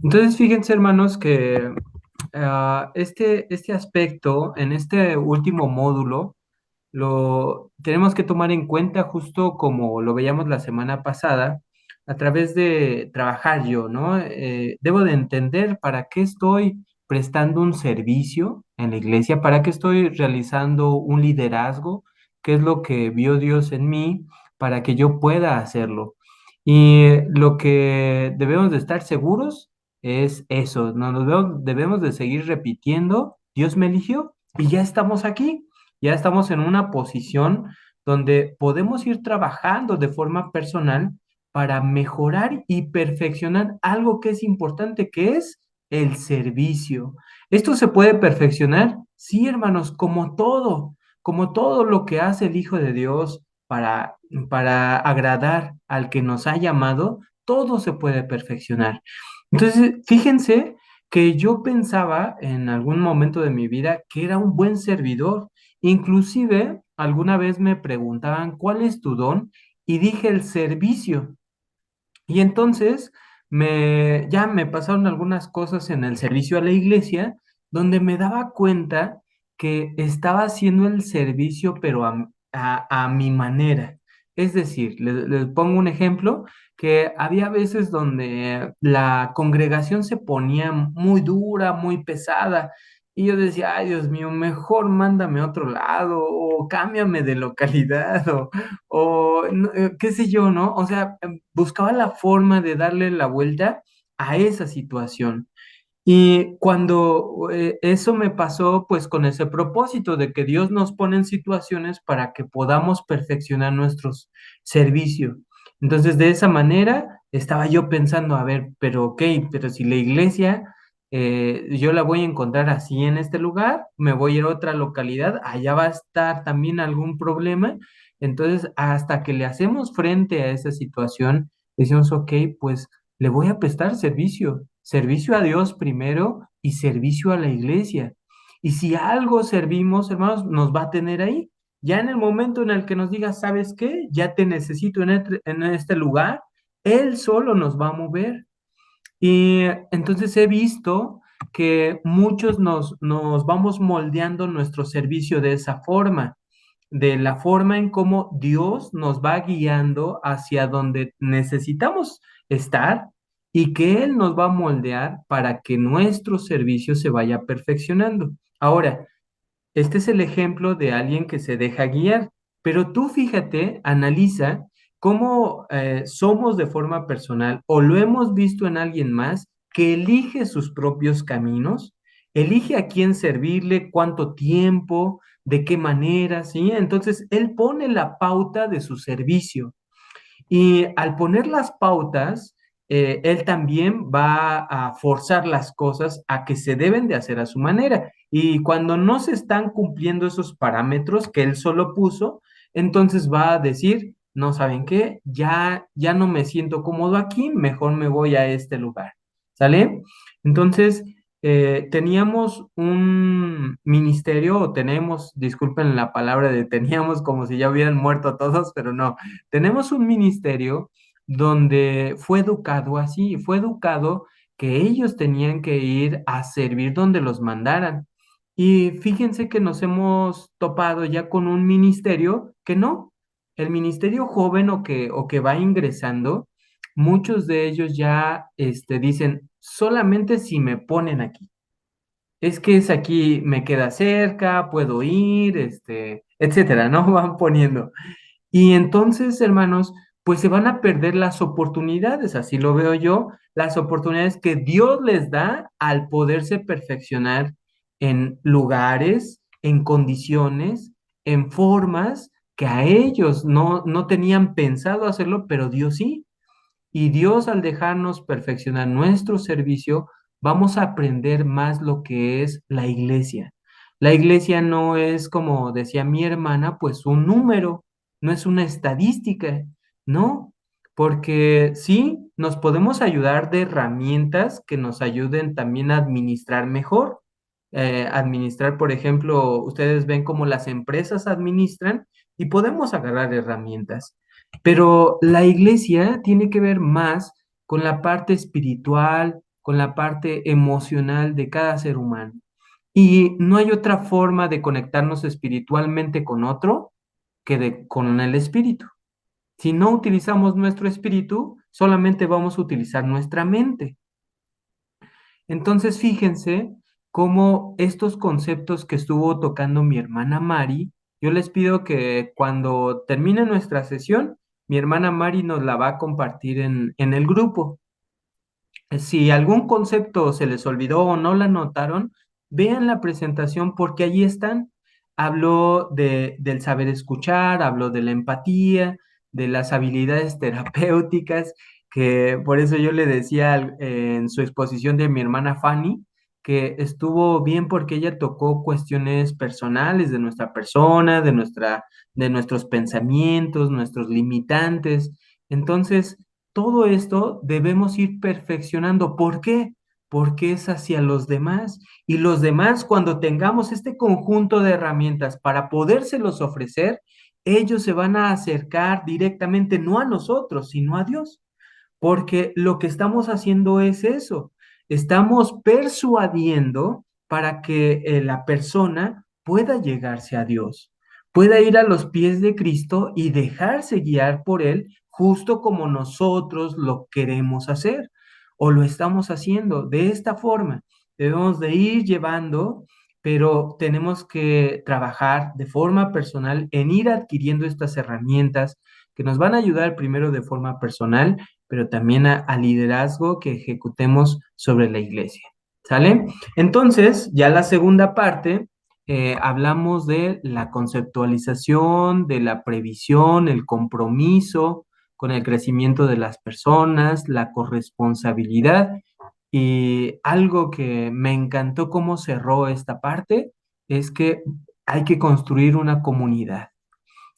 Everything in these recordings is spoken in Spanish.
Entonces, fíjense, hermanos, que este aspecto, en este último módulo, lo tenemos que tomar en cuenta justo como lo veíamos la semana pasada, a través de trabajar yo, ¿no? Debo de entender para qué estoy prestando un servicio en la iglesia, para qué estoy realizando un liderazgo, qué es lo que vio Dios en mí para que yo pueda hacerlo. Y lo que debemos de estar seguros es eso, no nos debemos de seguir repitiendo, Dios me eligió y ya estamos aquí. Ya estamos en una posición donde podemos ir trabajando de forma personal para mejorar y perfeccionar algo que es importante, que es el servicio. ¿Esto se puede perfeccionar? Sí, hermanos, como todo lo que hace el Hijo de Dios para agradar al que nos ha llamado, todo se puede perfeccionar. Entonces, fíjense que yo pensaba en algún momento de mi vida que era un buen servidor. Inclusive, alguna vez me preguntaban, ¿cuál es tu don? Y dije el servicio. Y entonces ya me pasaron algunas cosas en el servicio a la iglesia donde me daba cuenta que estaba haciendo el servicio, pero a mi manera. Es decir, les pongo un ejemplo, que había veces donde la congregación se ponía muy dura, muy pesada, y yo decía, ay, Dios mío, mejor mándame a otro lado, o cámbiame de localidad, o qué sé yo, ¿no? O sea, buscaba la forma de darle la vuelta a esa situación. Y cuando eso me pasó, pues con ese propósito de que Dios nos pone en situaciones para que podamos perfeccionar nuestros servicios. Entonces, de esa manera, estaba yo pensando, a ver, pero ok, pero si la iglesia yo la voy a encontrar así en este lugar, me voy a ir a otra localidad, allá va a estar también algún problema. Entonces, hasta que le hacemos frente a esa situación, decimos, ok, pues le voy a prestar servicio, servicio a Dios primero y servicio a la iglesia. Y si algo servimos, hermanos, nos va a tener ahí. Ya en el momento en el que nos diga, ¿sabes qué? Ya te necesito en este lugar, Él solo nos va a mover. Y entonces he visto que muchos nos vamos moldeando nuestro servicio de esa forma, de la forma en cómo Dios nos va guiando hacia donde necesitamos estar y que Él nos va a moldear para que nuestro servicio se vaya perfeccionando. Ahora, este es el ejemplo de alguien que se deja guiar, pero tú fíjate, analiza cómo somos de forma personal o lo hemos visto en alguien más que elige sus propios caminos, elige a quién servirle, cuánto tiempo, de qué manera, ¿sí? Entonces, él pone la pauta de su servicio. Y al poner las pautas, él también va a forzar las cosas a que se deben de hacer a su manera. Y cuando no se están cumpliendo esos parámetros que él solo puso, entonces va a decir, no saben qué, ya no me siento cómodo aquí, mejor me voy a este lugar. ¿Sale? Entonces, teníamos un ministerio, o tenemos, disculpen la palabra de teníamos como si ya hubieran muerto todos, pero no, tenemos un ministerio donde fue educado así, fue educado que ellos tenían que ir a servir donde los mandaran. Y fíjense que nos hemos topado ya con un ministerio que no, el ministerio joven o que va ingresando, muchos de ellos ya dicen, solamente si me ponen aquí. Es que es aquí, me queda cerca, puedo ir, etcétera, ¿no? Van poniendo. Y entonces, hermanos, pues se van a perder las oportunidades, así lo veo yo, las oportunidades que Dios les da al poderse perfeccionar en lugares, en condiciones, en formas que a ellos no tenían pensado hacerlo, pero Dios sí. Y Dios al dejarnos perfeccionar nuestro servicio, vamos a aprender más lo que es la iglesia. La iglesia no es, como decía mi hermana, pues un número, no es una estadística, no, porque sí, nos podemos ayudar de herramientas que nos ayuden también a administrar mejor. Administrar, por ejemplo, ustedes ven cómo las empresas administran y podemos agarrar herramientas. Pero la iglesia tiene que ver más con la parte espiritual, con la parte emocional de cada ser humano. Y no hay otra forma de conectarnos espiritualmente con otro que con el espíritu. Si no utilizamos nuestro espíritu, solamente vamos a utilizar nuestra mente. Entonces, fíjense cómo estos conceptos que estuvo tocando mi hermana Mari, yo les pido que cuando termine nuestra sesión, mi hermana Mari nos la va a compartir en el grupo. Si algún concepto se les olvidó o no la notaron, vean la presentación porque allí están. Hablo del saber escuchar, hablo de la empatía, de las habilidades terapéuticas, que por eso yo le decía en su exposición de mi hermana Fanny, que estuvo bien porque ella tocó cuestiones personales de nuestra persona, de nuestros pensamientos, nuestros limitantes. Entonces, todo esto debemos ir perfeccionando. ¿Por qué? Porque es hacia los demás. Y los demás, cuando tengamos este conjunto de herramientas para podérselos ofrecer, ellos se van a acercar directamente no a nosotros, sino a Dios. Porque lo que estamos haciendo es eso. Estamos persuadiendo para que la persona pueda llegarse a Dios, pueda ir a los pies de Cristo y dejarse guiar por Él, justo como nosotros lo queremos hacer o lo estamos haciendo. De esta forma, debemos de ir llevando, pero tenemos que trabajar de forma personal en ir adquiriendo estas herramientas que nos van a ayudar primero de forma personal, pero también a liderazgo que ejecutemos sobre la iglesia. ¿Sale? Entonces, ya la segunda parte, hablamos de la conceptualización, de la previsión, el compromiso con el crecimiento de las personas, la corresponsabilidad. Y algo que me encantó cómo cerró esta parte es que hay que construir una comunidad.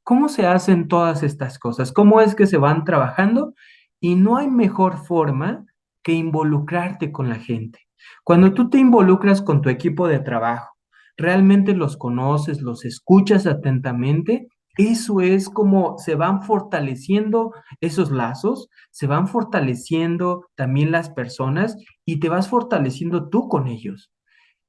¿Cómo se hacen todas estas cosas? ¿Cómo es que se van trabajando? Y no hay mejor forma que involucrarte con la gente. Cuando tú te involucras con tu equipo de trabajo, realmente los conoces, los escuchas atentamente, eso es como se van fortaleciendo esos lazos, se van fortaleciendo también las personas y te vas fortaleciendo tú con ellos.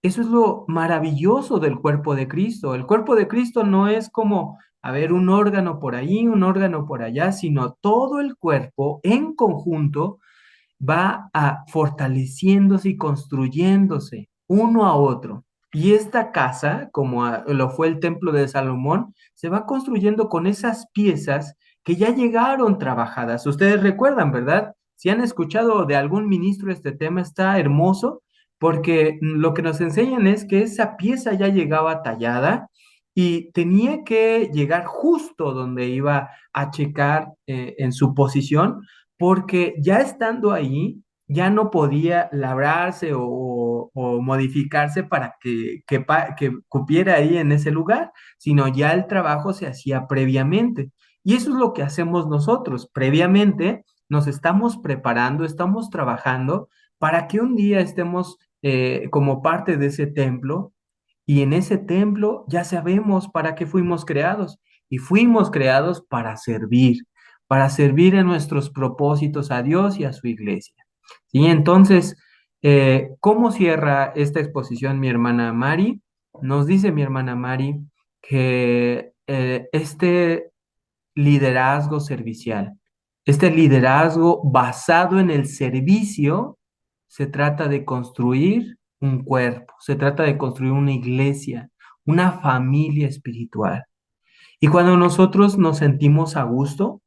Eso es lo maravilloso del cuerpo de Cristo. El cuerpo de Cristo no es como, a ver, un órgano por ahí, un órgano por allá, sino todo el cuerpo en conjunto va fortaleciéndose y construyéndose uno a otro. Y esta casa, como lo fue el templo de Salomón, se va construyendo con esas piezas que ya llegaron trabajadas. Ustedes recuerdan, ¿verdad? Si han escuchado de algún ministro este tema, está hermoso porque lo que nos enseñan es que esa pieza ya llegaba tallada y tenía que llegar justo donde iba a checar en su posición, porque ya estando ahí, ya no podía labrarse o modificarse para que cupiera ahí en ese lugar, sino ya el trabajo se hacía previamente. Y eso es lo que hacemos nosotros. Previamente nos estamos preparando, estamos trabajando para que un día estemos como parte de ese templo y en ese templo ya sabemos para qué fuimos creados y fuimos creados para servir en nuestros propósitos a Dios y a su iglesia. ¿Sí? Entonces, ¿cómo cierra esta exposición mi hermana Mari? Nos dice mi hermana Mari que este liderazgo servicial, este liderazgo basado en el servicio, se trata de construir un cuerpo, se trata de construir una iglesia, una familia espiritual. Y cuando nosotros nos sentimos a gusto,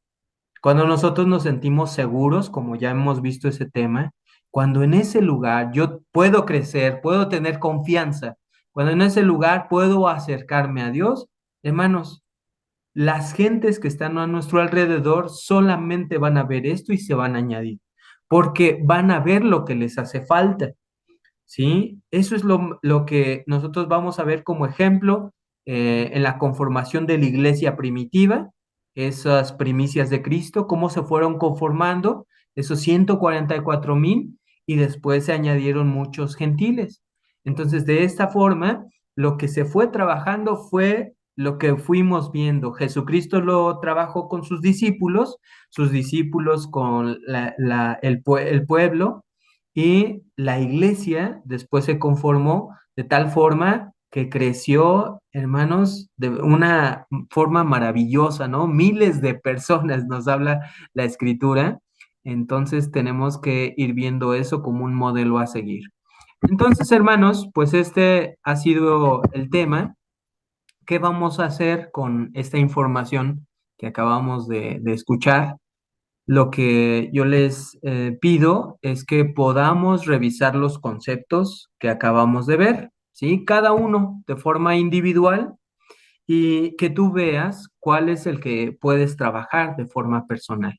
cuando nosotros nos sentimos seguros, como ya hemos visto ese tema, cuando en ese lugar yo puedo crecer, puedo tener confianza, cuando en ese lugar puedo acercarme a Dios, hermanos, las gentes que están a nuestro alrededor solamente van a ver esto y se van a añadir, porque van a ver lo que les hace falta. ¿Sí? Eso es lo que nosotros vamos a ver como ejemplo en la conformación de la iglesia primitiva, esas primicias de Cristo, cómo se fueron conformando, esos 144,000, y después se añadieron muchos gentiles. Entonces, de esta forma, lo que se fue trabajando fue lo que fuimos viendo. Jesucristo lo trabajó con sus discípulos con el pueblo, y la iglesia después se conformó de tal forma que creció, hermanos, de una forma maravillosa, ¿no? Miles de personas nos habla la escritura, entonces tenemos que ir viendo eso como un modelo a seguir. Entonces, hermanos, pues este ha sido el tema. ¿Qué vamos a hacer con esta información que acabamos de escuchar? Lo que yo les pido es que podamos revisar los conceptos que acabamos de ver, ¿sí? Cada uno de forma individual y que tú veas cuál es el que puedes trabajar de forma personal.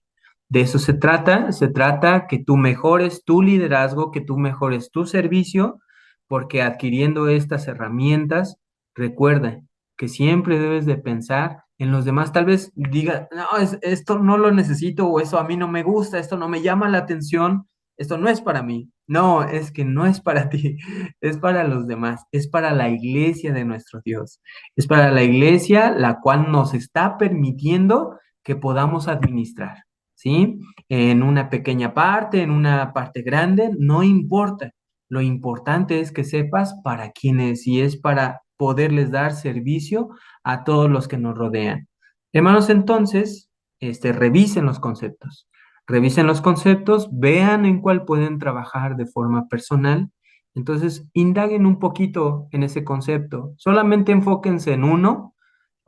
De eso se trata que tú mejores tu liderazgo, que tú mejores tu servicio, porque adquiriendo estas herramientas, recuerda que siempre debes de pensar en los demás. Tal vez diga, no, esto no lo necesito o eso a mí no me gusta, esto no me llama la atención, esto no es para mí. No, es que no es para ti, es para los demás, es para la iglesia de nuestro Dios. Es para la iglesia la cual nos está permitiendo que podamos administrar, ¿sí? En una pequeña parte, en una parte grande, no importa. Lo importante es que sepas para quién es y es para poderles dar servicio a todos los que nos rodean. Hermanos, entonces, revisen los conceptos, vean en cuál pueden trabajar de forma personal. Entonces, indaguen un poquito en ese concepto. Solamente enfóquense en uno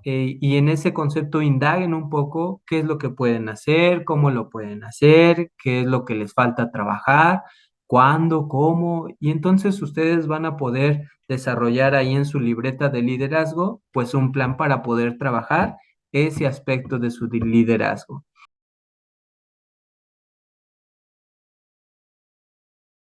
y en ese concepto indaguen un poco qué es lo que pueden hacer, cómo lo pueden hacer, qué es lo que les falta trabajar, cuándo, cómo. Y entonces ustedes van a poder desarrollar ahí en su libreta de liderazgo, pues un plan para poder trabajar ese aspecto de su liderazgo.